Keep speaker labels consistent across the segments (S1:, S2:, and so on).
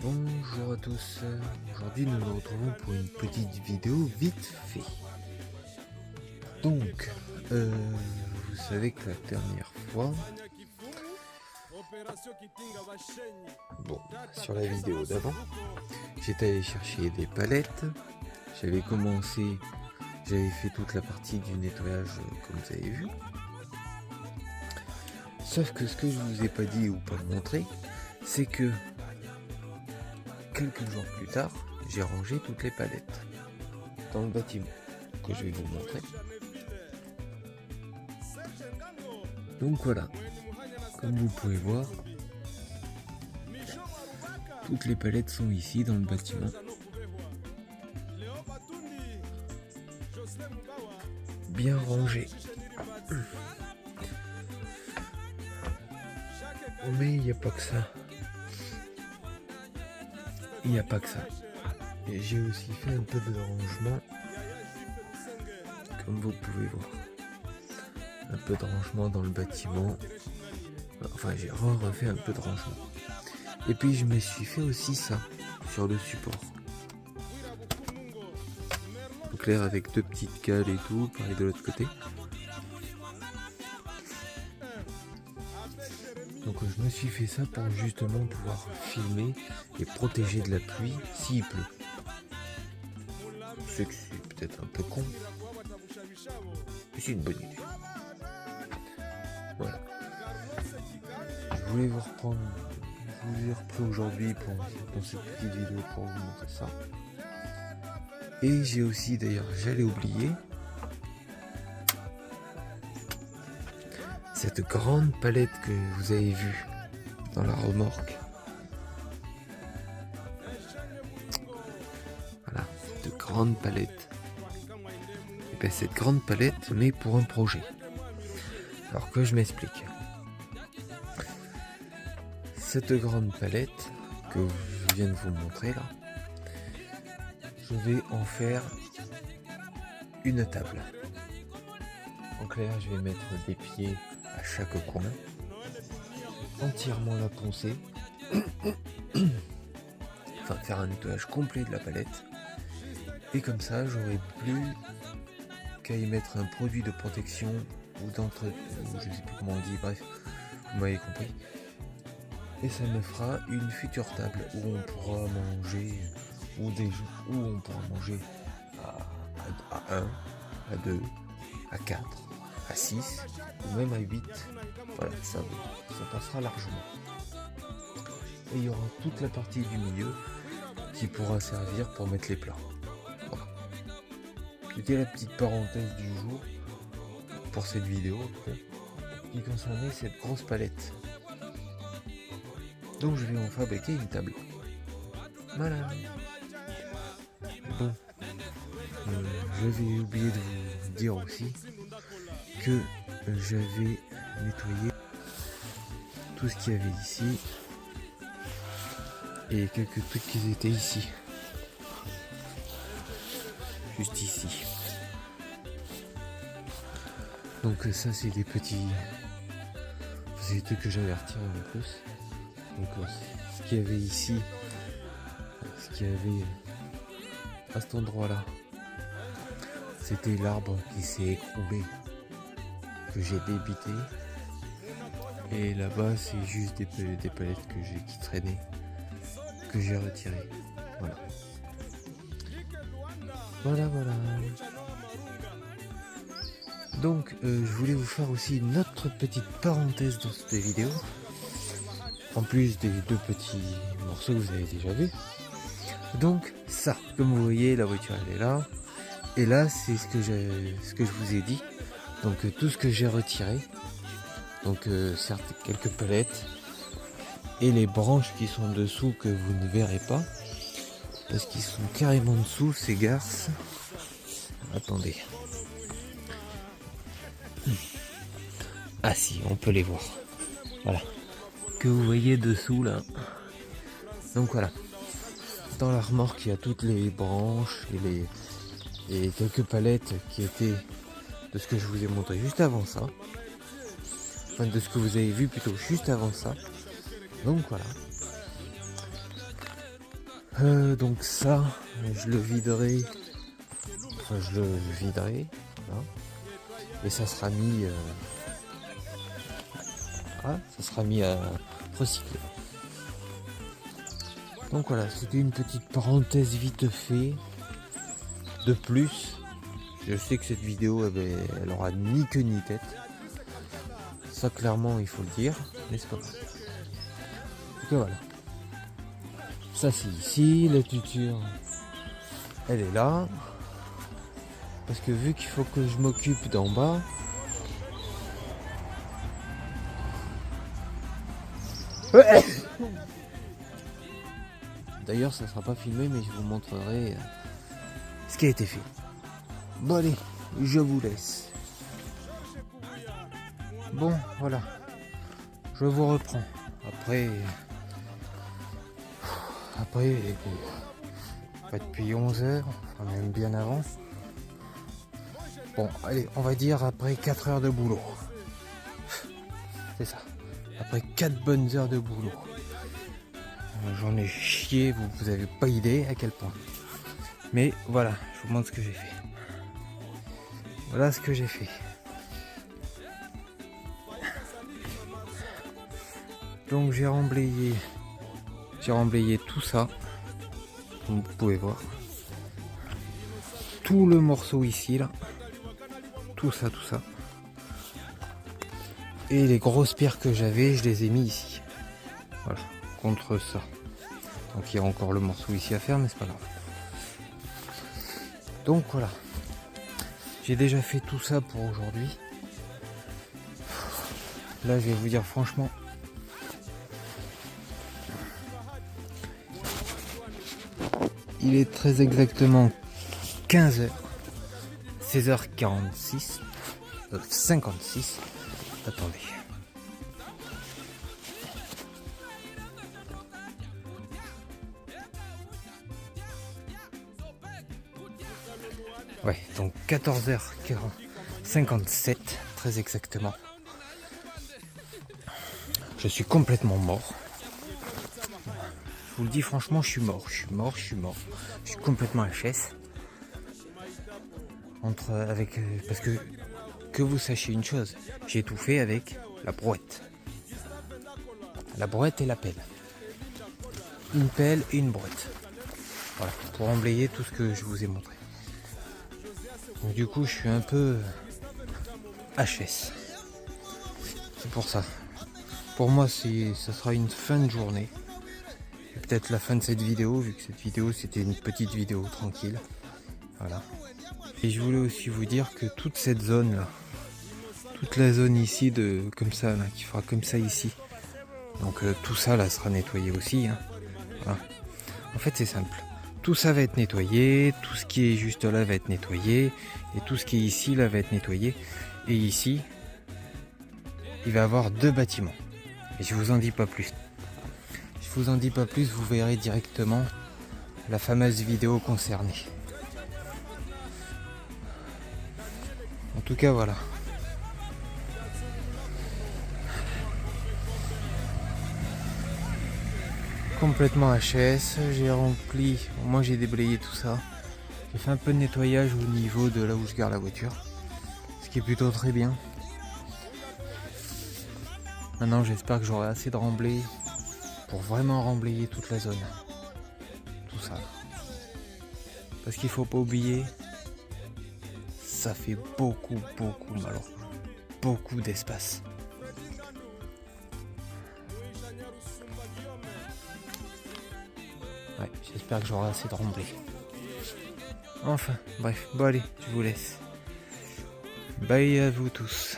S1: Bonjour à tous, aujourd'hui nous nous retrouvons pour une petite vidéo vite fait. Donc, vous savez que la dernière fois, sur la vidéo d'avant, j'étais allé chercher des palettes, j'avais fait toute la partie du nettoyage comme vous avez vu. Sauf que ce que je vous ai pas dit ou pas montré, c'est que quelques jours plus tard, j'ai rangé toutes les palettes dans le bâtiment que je vais vous montrer. Donc voilà, comme vous pouvez voir, toutes les palettes sont ici dans le bâtiment. Bien rangées. Mais il n'y a pas que ça. Il n'y a pas que ça. Et j'ai aussi fait un peu de rangement. Comme vous pouvez voir. Un peu de rangement dans le bâtiment. Enfin, j'ai refait un peu de rangement. Et puis je me suis fait aussi ça sur le support. En clair, avec deux petites cales et tout, pareil de l'autre côté. Donc je me suis fait ça pour justement pouvoir filmer et protéger de la pluie s'il pleut. Je sais que c'est peut-être un peu con, mais c'est une bonne idée. Voilà. Je voulais vous reprendre. Je vous ai repris aujourd'hui dans cette petite vidéo pour vous montrer ça. Et j'ai aussi, d'ailleurs, j'allais oublier, cette grande palette que vous avez vue dans la remorque. Voilà, cette grande palette. Et bien, cette grande palette, mais pour un projet. Alors que je m'explique. Cette grande palette que je viens de vous montrer là, je vais en faire une table. En clair, je vais mettre des pieds à chaque coin, entièrement la poncer, enfin faire un nettoyage complet de la palette, et comme ça j'aurai plus qu'à y mettre un produit de protection ou je sais plus comment on dit, bref, vous m'avez compris. Et ça me fera une future table où on pourra manger, où on pourra manger à 1, à 2, à 4, à 6, ou même à 8. Voilà, ça passera largement. Et il y aura toute la partie du milieu qui pourra servir pour mettre les plats. Voilà. C'était la petite parenthèse du jour pour cette vidéo qui concernait cette grosse palette. Donc je vais en fabriquer une table. Voilà. Bon. Je vais oublier de vous dire aussi que j'avais nettoyé tout ce qu'il y avait ici et quelques trucs qui étaient ici. Juste ici. Donc ça c'est des petits... C'est des trucs que j'avais retirés en plus. Donc ce qu'il y avait ici, ce qu'il y avait à cet endroit là, c'était l'arbre qui s'est écroulé, que j'ai débité. Et là-bas c'est juste des palettes qui traînaient, que j'ai retirées. Voilà. Voilà. Donc je voulais vous faire aussi une autre petite parenthèse dans cette vidéo. En plus des deux petits morceaux que vous avez déjà vus. Donc ça, comme vous voyez, la voiture elle est là. Et là c'est ce que je vous ai dit. Donc tout ce que j'ai retiré. Donc certes quelques palettes. Et les branches qui sont dessous que vous ne verrez pas. Parce qu'ils sont carrément dessous ces garces. Attendez. Ah si, on peut les voir. Voilà. Que vous voyez dessous là. Donc voilà. Dans la remorque il y a toutes les branches et quelques palettes qui étaient de ce que je vous ai montré juste avant ça. Enfin, de ce que vous avez vu plutôt juste avant ça. Donc voilà. Donc ça, je le viderai. Enfin, je le viderai. Voilà. Et ça sera mis... ça sera mis à recycler. Donc voilà, c'était une petite parenthèse vite fait. De plus, je sais que cette vidéo, elle aura ni queue ni tête. Ça clairement, il faut le dire, mais c'est pas grave. Donc voilà. Ça c'est ici, la tuture, elle est là. Parce que vu qu'il faut que je m'occupe d'en bas, d'ailleurs ça sera pas filmé mais je vous montrerai ce qui a été fait. Bon allez, je vous laisse. Bon voilà, je vous reprends. Après pas depuis 11h, enfin même bien avant. Bon allez, on va dire après 4 heures de boulot. C'est ça. Après 4 bonnes heures de boulot. J'en ai chié, vous avez pas idée à quel point. Mais voilà, je vous montre ce que j'ai fait. Voilà ce que j'ai fait. Donc j'ai remblayé tout ça. Comme vous pouvez voir. Tout le morceau ici là. Tout ça. Et les grosses pierres que j'avais, je les ai mis ici. Voilà, contre ça. Donc il y a encore le morceau ici à faire, mais c'est pas grave. Donc voilà. J'ai déjà fait tout ça pour aujourd'hui. Là, je vais vous dire franchement. Il est très exactement 15h. 16h46. 56. Attendez. Ouais, donc 14h57, très exactement. Je suis complètement mort. Je vous le dis franchement, je suis mort. Je suis complètement HS. Parce que vous sachiez une chose, j'ai tout fait avec la brouette. La brouette et la pelle. Une pelle et une brouette. Voilà, pour emblayer tout ce que je vous ai montré. Donc du coup, je suis un peu HS. C'est pour ça. Pour moi, ça sera une fin de journée. Et peut-être la fin de cette vidéo, vu que cette vidéo, c'était une petite vidéo tranquille. Voilà. Et je voulais aussi vous dire que toute cette zone là, toute la zone ici comme ça là, qui fera comme ça ici. Donc tout ça là sera nettoyé aussi. Hein. Voilà. En fait c'est simple. Tout ça va être nettoyé, tout ce qui est juste là va être nettoyé, et tout ce qui est ici là va être nettoyé. Et ici, il va y avoir 2 bâtiments. Et je vous en dis pas plus. Vous verrez directement la fameuse vidéo concernée. En tout cas voilà. Complètement HS, j'ai rempli, moi j'ai déblayé tout ça. J'ai fait un peu de nettoyage au niveau de là où je garde la voiture. Ce qui est plutôt très bien. Maintenant j'espère que j'aurai assez de remblai pour vraiment remblayer toute la zone. Tout ça. Parce qu'il faut pas oublier, ça fait beaucoup, mais alors beaucoup d'espace. Ouais, j'espère que j'aurai assez de remblai. Enfin, bref, bon allez, je vous laisse. Bye à vous tous.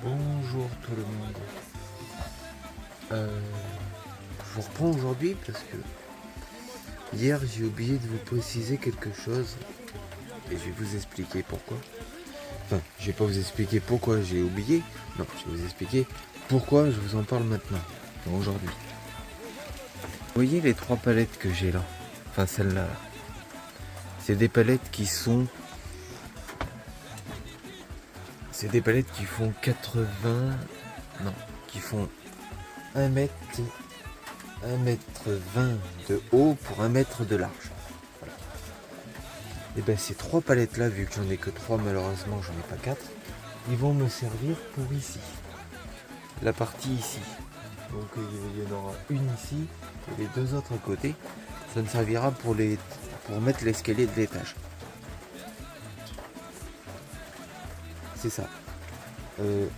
S1: Bonjour tout le monde. Je vous reprends aujourd'hui parce que hier j'ai oublié de vous préciser quelque chose et je vais vous expliquer pourquoi. Enfin, je vais pas vous expliquer pourquoi j'ai oublié, non, je vais vous expliquer pourquoi je vous en parle maintenant, aujourd'hui. voyez les 3 palettes que j'ai là, enfin celle-là, c'est des palettes qui sont... C'est des palettes qui font 80... Non, qui font 1 mètre 20 de haut pour 1 mètre de large. Voilà. Et ben ces 3 palettes là, vu que j'en ai que 3 malheureusement, j'en ai pas 4, ils vont me servir pour ici. La partie ici. Donc il y en aura une ici et les 2 autres côtés. Ça me servira pour mettre l'escalier de l'étage. C'est ça.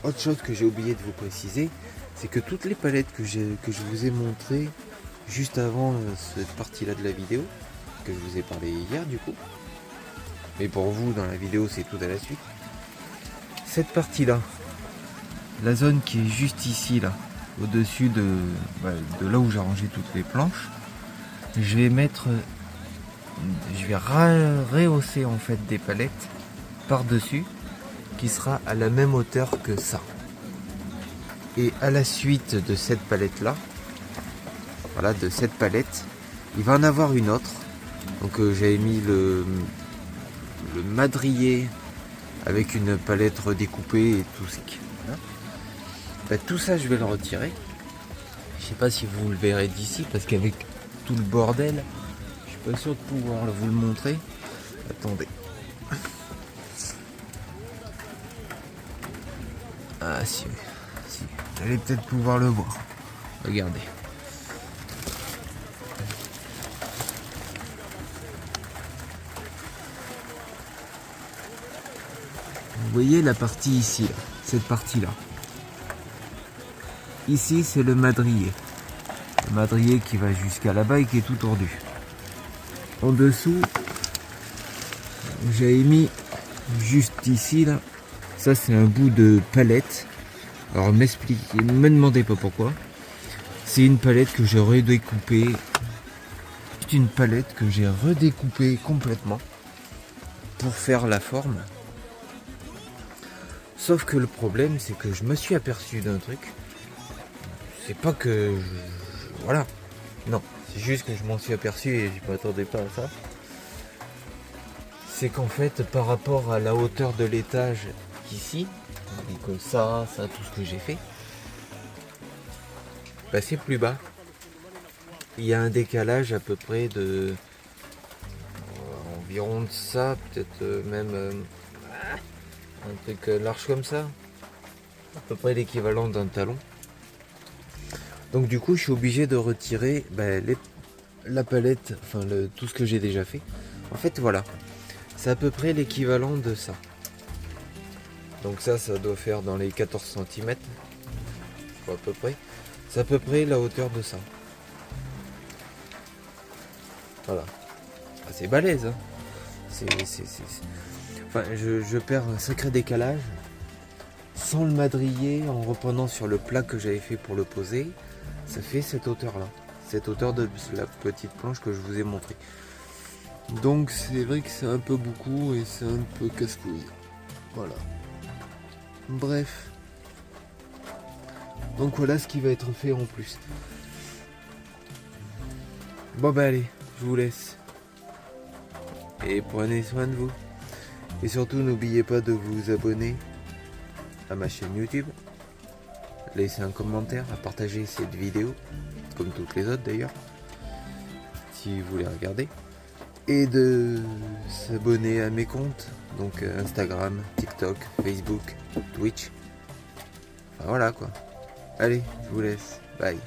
S1: Autre chose que j'ai oublié de vous préciser, c'est que toutes les palettes que je vous ai montrées juste avant cette partie-là de la vidéo, que je vous ai parlé hier du coup, mais pour vous dans la vidéo c'est tout à la suite. Cette partie-là, la zone qui est juste ici là, au-dessus de là où j'ai rangé toutes les planches, je vais rehausser en fait des palettes par-dessus qui sera à la même hauteur que ça. Et à la suite de cette palette là, voilà, de cette palette, il va en avoir une autre. Donc j'avais mis le madrier avec une palette redécoupée et tout ce qui... tout ça je vais le retirer. Je sais pas si vous le verrez d'ici parce qu'avec tout le bordel, je suis pas sûr de pouvoir vous le montrer. Attendez. Ah si, vous allez peut-être pouvoir le voir. Regardez. Vous voyez la partie ici, là, cette partie-là. Ici, c'est le madrier. Le madrier qui va jusqu'à là-bas et qui est tout tordu. En dessous, j'avais mis juste ici, là. Ça, c'est un bout de palette. Alors, ne me demandez pas pourquoi. C'est une palette que j'ai redécoupée. C'est une palette que j'ai redécoupée complètement pour faire la forme. Sauf que le problème, c'est que je me suis aperçu d'un truc. C'est pas que... Voilà. Non, c'est juste que je m'en suis aperçu et je m'attendais pas à ça. C'est qu'en fait, par rapport à la hauteur de l'étage ici, donc ça, tout ce que j'ai fait, c'est plus bas. Il y a un décalage à peu près de... environ de ça, peut-être même... un truc large comme ça, à peu près l'équivalent d'un talon. Donc du coup je suis obligé de retirer la palette, enfin tout ce que j'ai déjà fait. En fait voilà, c'est à peu près l'équivalent de ça. Donc ça doit faire dans les 14 cm, à peu près. C'est à peu près la hauteur de ça. Voilà. Ah, c'est balèze, hein. Enfin, je perds un sacré décalage sans le madrier en reprenant sur le plat que j'avais fait pour le poser. Ça fait cette hauteur là, cette hauteur de la petite planche que je vous ai montré. Donc c'est vrai que c'est un peu beaucoup et c'est un peu casse-couille. Voilà. Bref. Donc voilà ce qui va être fait en plus. Bon allez, je vous laisse. Et prenez soin de vous. Et surtout, n'oubliez pas de vous abonner à ma chaîne YouTube. Laissez un commentaire, à partager cette vidéo, comme toutes les autres d'ailleurs, si vous les regardez. Et de s'abonner à mes comptes, donc Instagram, TikTok, Facebook, Twitch. Enfin voilà quoi. Allez, je vous laisse. Bye.